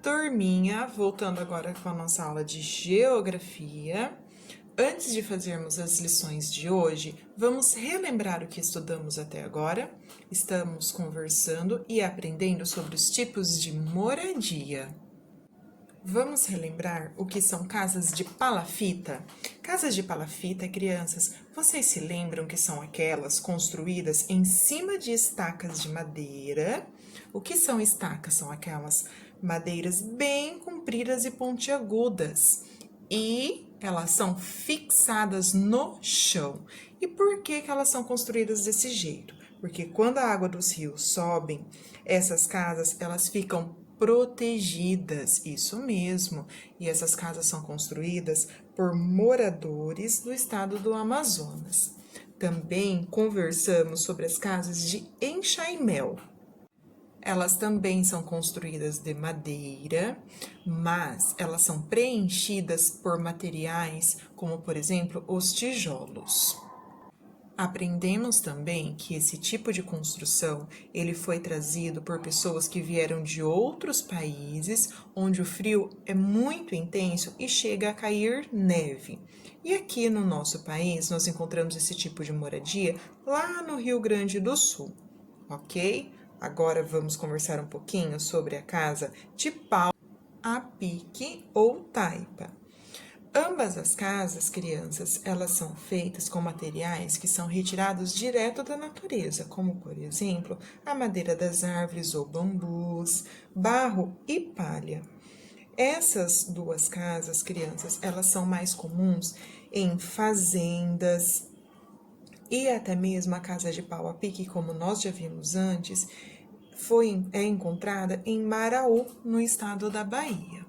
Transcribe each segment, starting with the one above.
Turminha, voltando agora com a nossa aula de geografia. Antes de fazermos as lições de hoje, vamos relembrar o que estudamos até agora. Estamos conversando e aprendendo sobre os tipos de moradia. Vamos relembrar o que são casas de palafita? Casas de palafita, crianças, vocês se lembram que são aquelas construídas em cima de estacas de madeira? O que são estacas? São aquelas madeiras bem compridas e pontiagudas. E elas são fixadas no chão. E por que elas são construídas desse jeito? Porque quando a água dos rios sobem, essas casas elas ficam protegidas, isso mesmo. E essas casas são construídas por moradores do estado do Amazonas. Também conversamos sobre as casas de enxaimel. Elas também são construídas de madeira, mas elas são preenchidas por materiais como, por exemplo, os tijolos. Aprendemos também que esse tipo de construção, ele foi trazido por pessoas que vieram de outros países, onde o frio é muito intenso e chega a cair neve. E aqui no nosso país, nós encontramos esse tipo de moradia lá no Rio Grande do Sul, ok? Agora vamos conversar um pouquinho sobre a casa de pau a pique ou taipa. Ambas as casas, crianças, elas são feitas com materiais que são retirados direto da natureza, como, por exemplo, a madeira das árvores ou bambus, barro e palha. Essas duas casas, crianças, elas são mais comuns em fazendas e até mesmo a casa de pau a pique, como nós já vimos antes, é encontrada em Maraú, no estado da Bahia.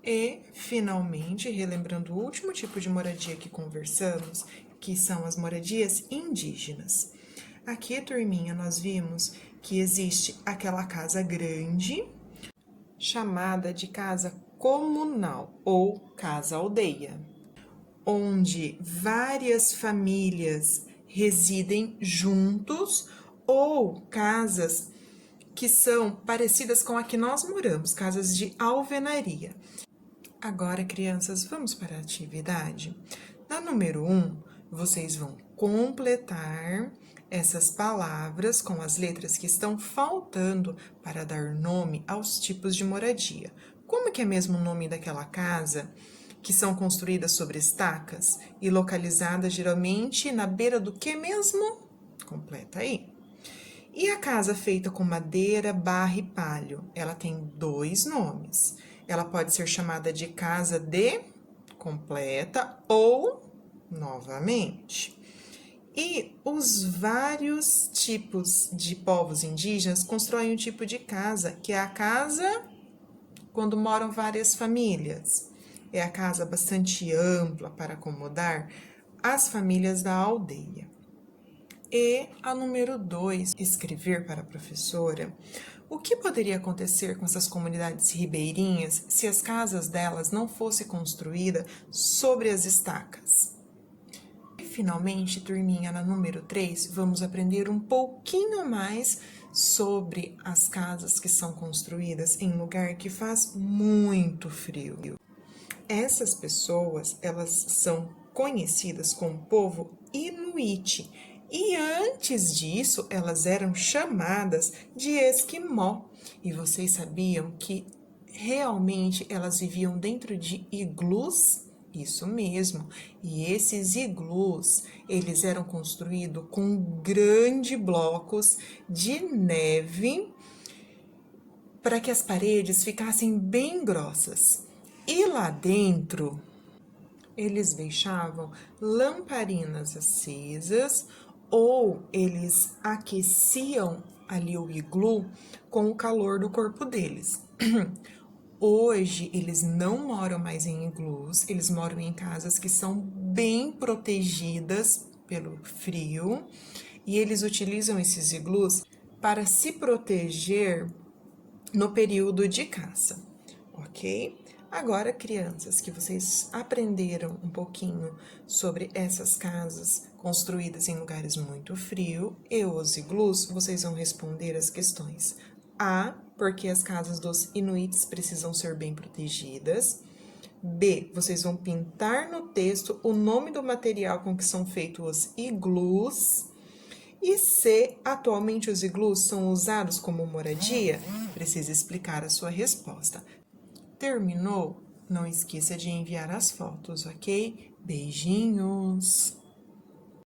E, finalmente, relembrando o último tipo de moradia que conversamos, que são as moradias indígenas. Aqui, turminha, nós vimos que existe aquela casa grande, chamada de casa comunal ou casa-aldeia, onde várias famílias residem juntos, ou casas que são parecidas com a que nós moramos, casas de alvenaria. Agora, crianças, vamos para a atividade. Na número 1, vocês vão completar essas palavras com as letras que estão faltando para dar nome aos tipos de moradia. Como que é mesmo o nome daquela casa que são construídas sobre estacas e localizadas geralmente na beira do que mesmo? Completa aí. E a casa feita com madeira, barro e palho? Ela tem 2 nomes. Ela pode ser chamada de casa de completa ou novamente. E os vários tipos de povos indígenas constroem um tipo de casa, que é a casa quando moram várias famílias. É a casa bastante ampla para acomodar as famílias da aldeia. E a número 2, escrever para a professora o que poderia acontecer com essas comunidades ribeirinhas se as casas delas não fossem construídas sobre as estacas. E finalmente, turminha, na número 3, vamos aprender um pouquinho mais sobre as casas que são construídas em lugar que faz muito frio. Essas pessoas, elas são conhecidas como povo Inuit. E antes disso, elas eram chamadas de esquimó. E vocês sabiam que realmente elas viviam dentro de iglus? Isso mesmo. E esses iglus, eles eram construídos com grandes blocos de neve para que as paredes ficassem bem grossas. E lá dentro, eles deixavam lamparinas acesas ou eles aqueciam ali o iglu com o calor do corpo deles. Hoje, eles não moram mais em iglus, eles moram em casas que são bem protegidas pelo frio e eles utilizam esses iglus para se proteger no período de caça, ok? Agora, crianças, que vocês aprenderam um pouquinho sobre essas casas construídas em lugares muito frios e os iglus, vocês vão responder as questões A, porque as casas dos inuits precisam ser bem protegidas. B, vocês vão pintar no texto o nome do material com que são feitos os iglus. E C, atualmente os iglus são usados como moradia? Precisa explicar a sua resposta. Terminou? Não esqueça de enviar as fotos, ok? Beijinhos!